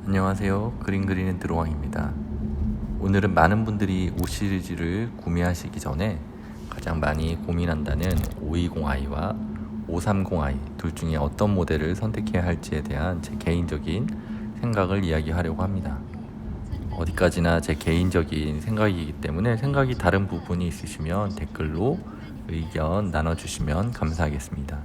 안녕하세요. 그림 그리는 드로왕입니다. 오늘은 많은 분들이 5 시리즈를 구매하시기 전에 가장 많이 고민한다는 520i와 530i 둘 중에 어떤 모델을 선택해야 할지에 대한 제 개인적인 생각을 이야기하려고 합니다. 어디까지나 제 개인적인 생각이기 때문에 생각이 다른 부분이 있으시면 댓글로 의견 나눠주시면 감사하겠습니다.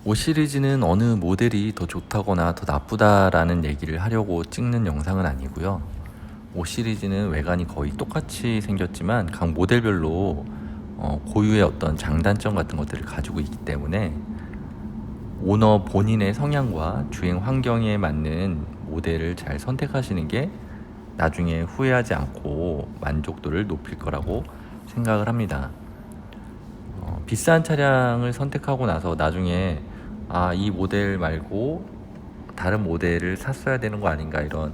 5 시리즈는 어느 모델이 더 좋다거나 더 나쁘다라는 얘기를 하려고 찍는 영상은 아니고요. 5 시리즈는 외관이 거의 똑같이 생겼지만 각 모델별로 고유의 어떤 장단점 같은 것들을 가지고 있기 때문에 오너 본인의 성향과 주행 환경에 맞는 모델을 잘 선택하시는 게 나중에 후회하지 않고 만족도를 높일 거라고 생각을 합니다. 비싼 차량을 선택하고 나서 나중에 이 모델 말고 다른 모델을 샀어야 되는 거 아닌가 이런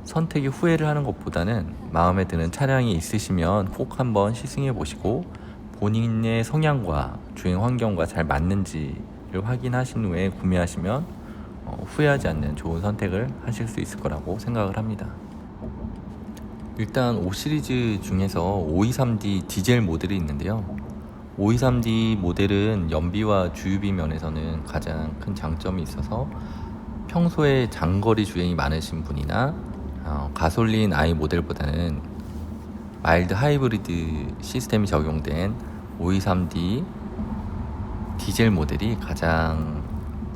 선택에 후회를 하는 것보다는 마음에 드는 차량이 있으시면 꼭 한번 시승해 보시고 본인의 성향과 주행 환경과 잘 맞는지를 확인하신 후에 구매하시면 후회하지 않는 좋은 선택을 하실 수 있을 거라고 생각을 합니다. 일단 5 시리즈 중에서 523D 디젤 모델이 있는데요. 523D 모델은 연비와 주유비 면에서는 가장 큰 장점이 있어서 평소에 장거리 주행이 많으신 분이나 가솔린 i 모델보다는 마일드 하이브리드 시스템이 적용된 523D 디젤 모델이 가장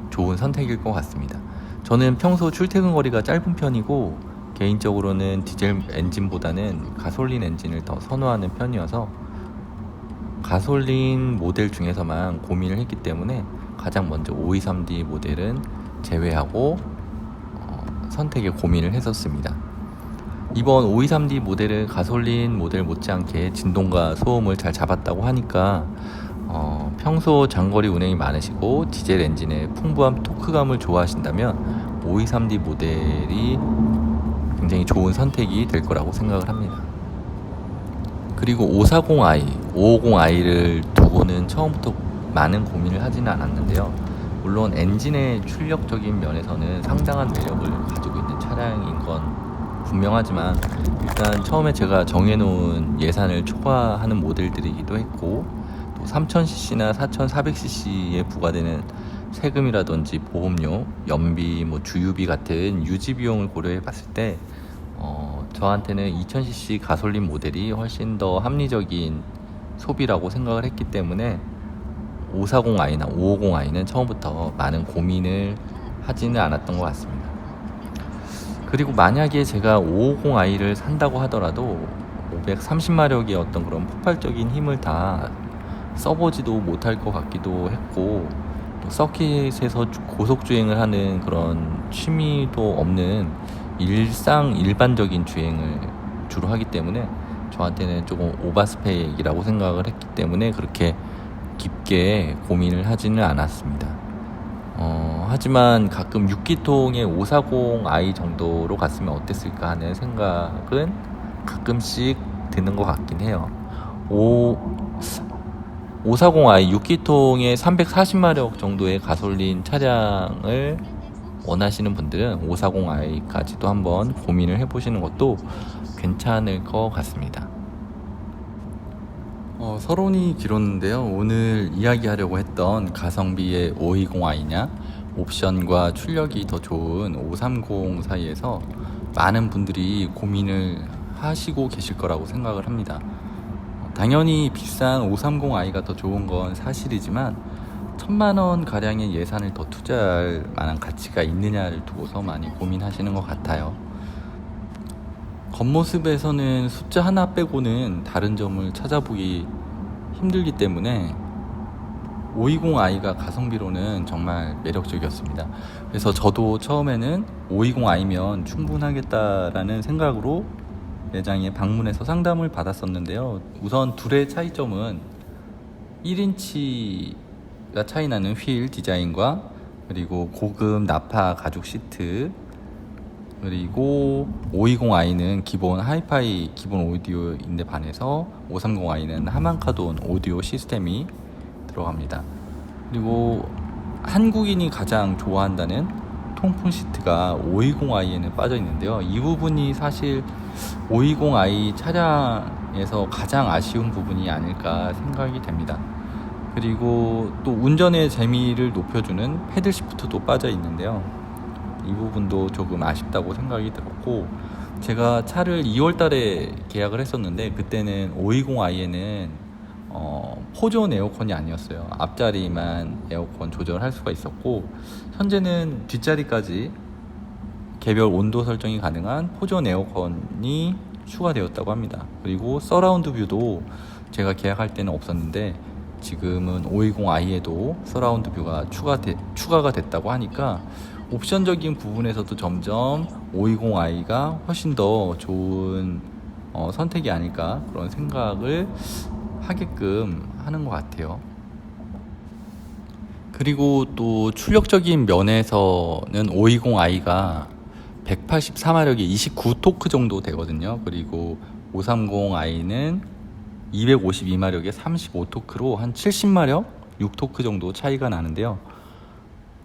좋은 선택일 것 같습니다. 저는 평소 출퇴근 거리가 짧은 편이고 개인적으로는 디젤 엔진보다는 가솔린 엔진을 더 선호하는 편이어서 가솔린 모델 중에서만 고민을 했기 때문에 가장 먼저 523D 모델은 제외하고 선택에 고민을 했었습니다. 이번 523D 모델은 가솔린 모델 못지않게 진동과 소음을 잘 잡았다고 하니까 평소 장거리 운행이 많으시고 디젤 엔진의 풍부한 토크감을 좋아하신다면 523D 모델이 굉장히 좋은 선택이 될 거라고 생각을 합니다. 그리고 540i, 550i를 두고는 처음부터 많은 고민을 하지는 않았는데요. 물론 엔진의 출력적인 면에서는 상당한 매력을 가지고 있는 차량인 건 분명하지만 일단 처음에 제가 정해놓은 예산을 초과하는 모델들이기도 했고 또 3000cc나 4400cc에 부과되는 세금이라든지 보험료, 연비, 주유비 같은 유지 비용을 고려해 봤을 때 저한테는 2000cc 가솔린 모델이 훨씬 더 합리적인 소비라고 생각을 했기 때문에 540i나 550i는 처음부터 많은 고민을 하지는 않았던 것 같습니다. 그리고 만약에 제가 550i를 산다고 하더라도 530마력의 어떤 그런 폭발적인 힘을 다 써보지도 못할 것 같기도 했고 또 서킷에서 고속주행을 하는 그런 취미도 없는 일반적인 주행을 주로 하기 때문에 저한테는 조금 오버스펙이라고 생각을 했기 때문에 그렇게 깊게 고민을 하지는 않았습니다. 하지만 가끔 6기통의 540i 정도로 갔으면 어땠을까 하는 생각은 가끔씩 드는 것 같긴 해요. 540i 6기통의 340마력 정도의 가솔린 차량을 원하시는 분들은 540i까지도 한번 고민을 해보시는 것도 괜찮을 것 같습니다. 서론이 길었는데요. 오늘 이야기하려고 했던 가성비의 520i냐 옵션과 출력이 더 좋은 530 사이에서 많은 분들이 고민을 하시고 계실 거라고 생각을 합니다. 당연히 비싼 530i가 더 좋은 건 사실이지만 1000만원 가량의 예산을 더 투자할 만한 가치가 있느냐를 두고서 많이 고민하시는 것 같아요. 겉모습에서는 숫자 하나 빼고는 다른 점을 찾아보기 힘들기 때문에 520i가 가성비로는 정말 매력적이었습니다. 그래서 저도 처음에는 520i면 충분하겠다라는 생각으로 매장에 방문해서 상담을 받았었는데요. 우선 둘의 차이점은 1인치가 차이 나는 휠 디자인과 그리고 고급 나파 가죽 시트 그리고 520i는 기본 하이파이 기본 오디오인데 반해서 530i는 하만카돈 오디오 시스템이 들어갑니다. 그리고 한국인이 가장 좋아한다는 통풍 시트가 520i에는 빠져 있는데요. 이 부분이 사실 520i 차량에서 가장 아쉬운 부분이 아닐까 생각이 됩니다. 그리고 또 운전의 재미를 높여주는 패들 시프트도 빠져 있는데요. 이 부분도 조금 아쉽다고 생각이 들었고, 제가 차를 2월 달에 계약을 했었는데 그때는 520i에는 포존 에어컨이 아니었어요. 앞자리만 에어컨 조절할 수가 있었고, 현재는 뒷자리까지 개별 온도 설정이 가능한 포존 에어컨이 추가되었다고 합니다. 그리고 서라운드 뷰도 제가 계약할 때는 없었는데 지금은 520i에도 서라운드 뷰가 추가가 됐다고 하니까 옵션적인 부분에서도 점점 520i가 훨씬 더 좋은 선택이 아닐까, 그런 생각을 하게끔 하는 것 같아요. 그리고 또 출력적인 면에서는 520i가 184마력에 29토크 정도 되거든요. 그리고 530i는 252마력에 35토크로 한 70마력, 6토크 정도 차이가 나는데요.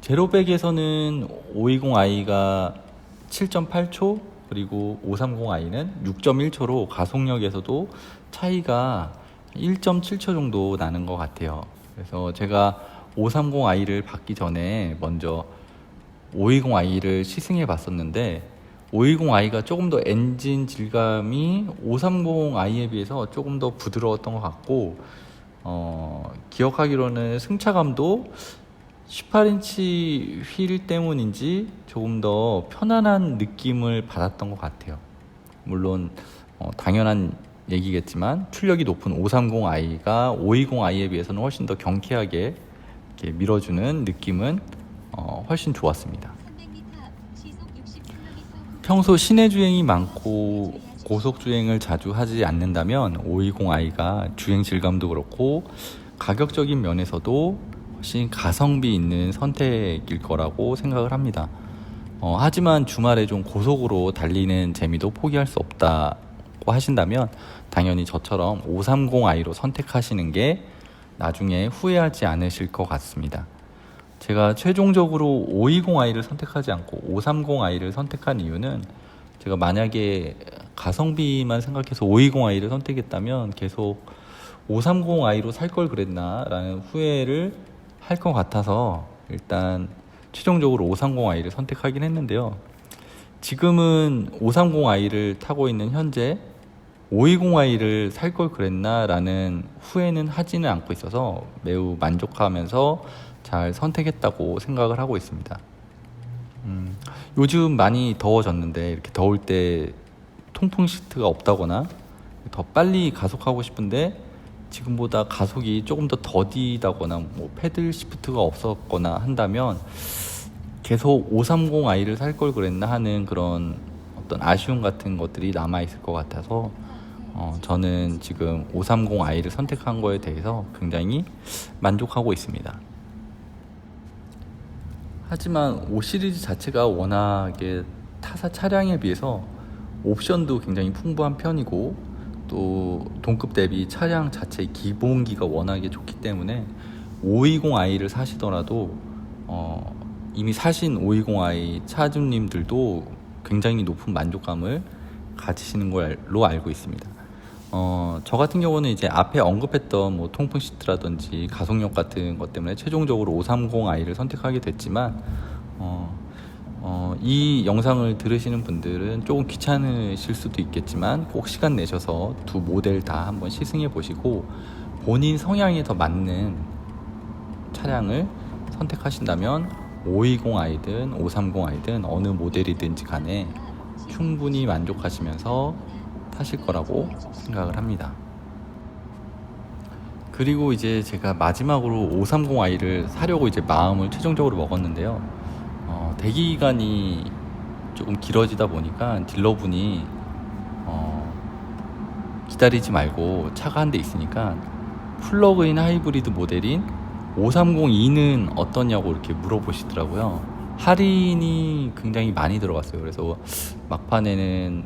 제로백에서는 520i가 7.8초, 그리고 530i는 6.1초로 가속력에서도 차이가 1.7초 정도 나는 것 같아요. 그래서 제가 530i를 받기 전에 먼저 520i를 시승해 봤었는데 520i가 조금 더 엔진 질감이 530i에 비해서 조금 더 부드러웠던 것 같고, 기억하기로는 승차감도 18인치 휠 때문인지 조금 더 편안한 느낌을 받았던 것 같아요. 물론 당연한 얘기겠지만 출력이 높은 530i가 520i에 비해서는 훨씬 더 경쾌하게 이렇게 밀어주는 느낌은 훨씬 좋았습니다. 평소 시내 주행이 많고 고속 주행을 자주 하지 않는다면 520i가 주행 질감도 그렇고 가격적인 면에서도 훨씬 가성비 있는 선택일 거라고 생각을 합니다. 하지만 주말에 좀 고속으로 달리는 재미도 포기할 수 없다고 하신다면 당연히 저처럼 530i로 선택하시는 게 나중에 후회하지 않으실 것 같습니다. 제가 최종적으로 520i를 선택하지 않고 530i를 선택한 이유는, 제가 만약에 가성비만 생각해서 520i를 선택했다면 계속 530i로 살 걸 그랬나 라는 후회를 할 것 같아서 일단 최종적으로 530i를 선택하긴 했는데요. 지금은 530i를 타고 있는 현재 520i를 살 걸 그랬나 라는 후회는 하지는 않고 있어서 매우 만족하면서 잘 선택했다고 생각을 하고 있습니다. 요즘 많이 더워졌는데 이렇게 더울 때 통풍 시트가 없다거나 더 빨리 가속하고 싶은데 지금보다 가속이 조금 더 더디다거나 뭐 패들 시프트가 없었거나 한다면 계속 530i를 살 걸 그랬나 하는 그런 어떤 아쉬움 같은 것들이 남아 있을 것 같아서 저는 지금 530i를 선택한 거에 대해서 굉장히 만족하고 있습니다. 하지만 5 시리즈 자체가 워낙에 타사 차량에 비해서 옵션도 굉장히 풍부한 편이고, 또 동급 대비 차량 자체의 기본기가 워낙에 좋기 때문에 520i를 사시더라도 이미 사신 520i 차주님들도 굉장히 높은 만족감을 가지시는 걸로 알고 있습니다. 저 같은 경우는 이제 앞에 언급했던 뭐 통풍 시트라든지 가속력 같은 것 때문에 최종적으로 530i를 선택하게 됐지만 이 영상을 들으시는 분들은 조금 귀찮으실 수도 있겠지만 꼭 시간 내셔서 두 모델 다 한번 시승해 보시고 본인 성향에 더 맞는 차량을 선택하신다면 520i든 530i든 어느 모델이든지 간에 충분히 만족하시면서 타실 거라고 생각을 합니다. 그리고 이제 제가 마지막으로 530i를 사려고 이제 마음을 최종적으로 먹었는데요. 대기 기간이 조금 길어지다 보니까 딜러분이 기다리지 말고 차가 한 대 있으니까 플러그인 하이브리드 모델인 530e는 어떠냐고 이렇게 물어보시더라고요. 할인이 굉장히 많이 들어갔어요. 그래서 막판에는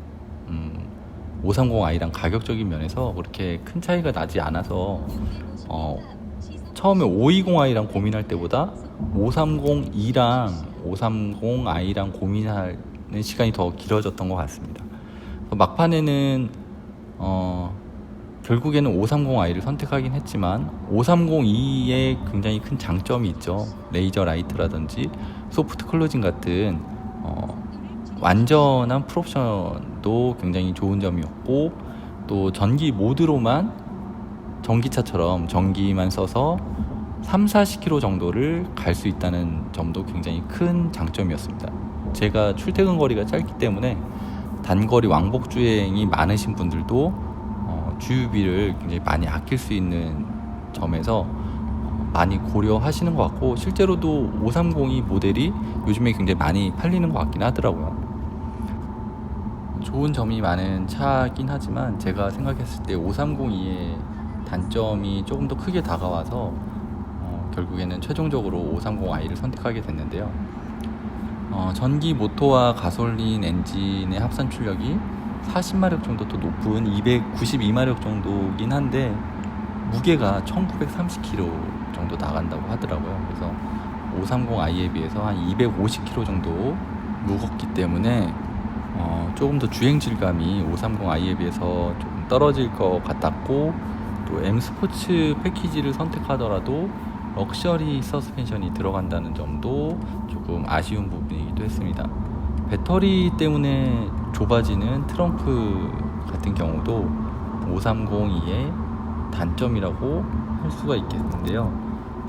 530i랑 가격적인 면에서 그렇게 큰 차이가 나지 않아서 처음에 520i랑 고민할 때보다 530e랑 530i랑 고민하는 시간이 더 길어졌던 것 같습니다. 막판에는 결국에는 530i를 선택하긴 했지만 530e에 굉장히 큰 장점이 있죠. 레이저 라이트라든지 소프트 클로징 같은 완전한 풀옵션도 굉장히 좋은 점이었고, 또 전기 모드로만 전기차처럼 전기만 써서 3-40km 정도를 갈 수 있다는 점도 굉장히 큰 장점이었습니다. 제가 출퇴근 거리가 짧기 때문에 단거리 왕복 주행이 많으신 분들도 주유비를 굉장히 많이 아낄 수 있는 점에서 많이 고려하시는 것 같고, 실제로도 530e 모델이 요즘에 굉장히 많이 팔리는 것 같긴 하더라고요. 좋은 점이 많은 차긴 하지만 제가 생각했을 때 530e의 단점이 조금 더 크게 다가와서 결국에는 최종적으로 530i를 선택하게 됐는데요. 전기 모터와 가솔린 엔진의 합산 출력이 40마력 정도 더 높은 292마력 정도긴 한데 무게가 1930kg 정도 나간다고 하더라고요. 그래서 530i에 비해서 한 250kg 정도 무겁기 때문에 조금 더 주행 질감이 530i에 비해서 조금 떨어질 것 같았고, 또 M 스포츠 패키지를 선택하더라도 럭셔리 서스펜션이 들어간다는 점도 조금 아쉬운 부분이기도 했습니다. 배터리 때문에 좁아지는 트렁크 같은 경우도 530e의 단점이라고 할 수가 있겠는데요.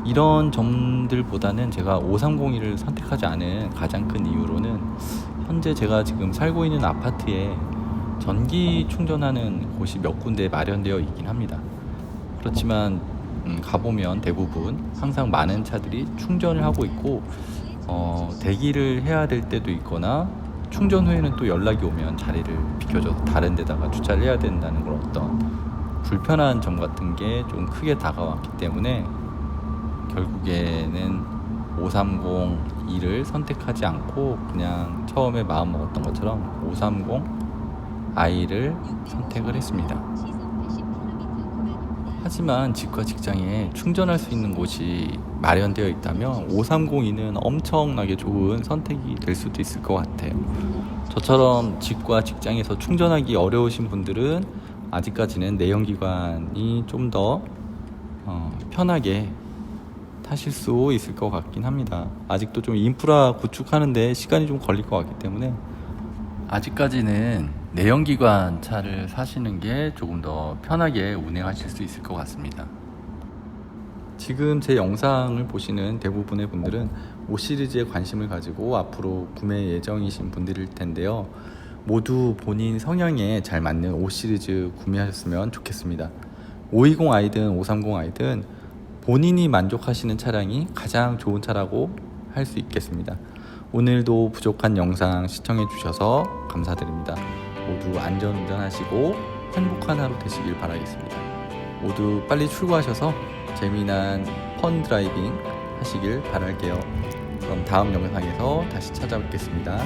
이런 점들보다는 제가 530e를 선택하지 않은 가장 큰 이유로는 현재 제가 지금 살고 있는 아파트에 전기 충전하는 곳이 몇 군데 마련되어 있긴 합니다. 그렇지만 가보면 대부분 항상 많은 차들이 충전을 하고 있고 대기를 해야 될 때도 있거나 충전 후에는 또 연락이 오면 자리를 비켜줘서 다른 데다가 주차를 해야 된다는 그런 어떤 불편한 점 같은 게 좀 크게 다가왔기 때문에 결국에는 530e를 선택하지 않고 그냥 처음에 마음 먹었던 것처럼 530i를 선택을 했습니다. 하지만 집과 직장에 충전할 수 있는 곳이 마련되어 있다면 530e는 엄청나게 좋은 선택이 될 수도 있을 것 같아요. 저처럼 집과 직장에서 충전하기 어려우신 분들은 아직까지는 내연기관이 좀 더 편하게 타실 수 있을 것 같긴 합니다. 아직도 좀 인프라 구축하는데 시간이 좀 걸릴 것 같기 때문에 아직까지는 내연기관 차를 사시는 게 조금 더 편하게 운행하실 수 있을 것 같습니다. 지금 제 영상을 보시는 대부분의 분들은 5 시리즈에 관심을 가지고 앞으로 구매 예정이신 분들일 텐데요. 모두 본인 성향에 잘 맞는 5 시리즈 구매하셨으면 좋겠습니다. 520i든 530i든 본인이 만족하시는 차량이 가장 좋은 차라고 할 수 있겠습니다. 오늘도 부족한 영상 시청해 주셔서 감사드립니다. 모두 안전운전 하시고 행복한 하루 되시길 바라겠습니다. 모두 빨리 출고하셔서 재미난 펀 드라이빙 하시길 바랄게요. 그럼 다음 영상에서 다시 찾아뵙겠습니다.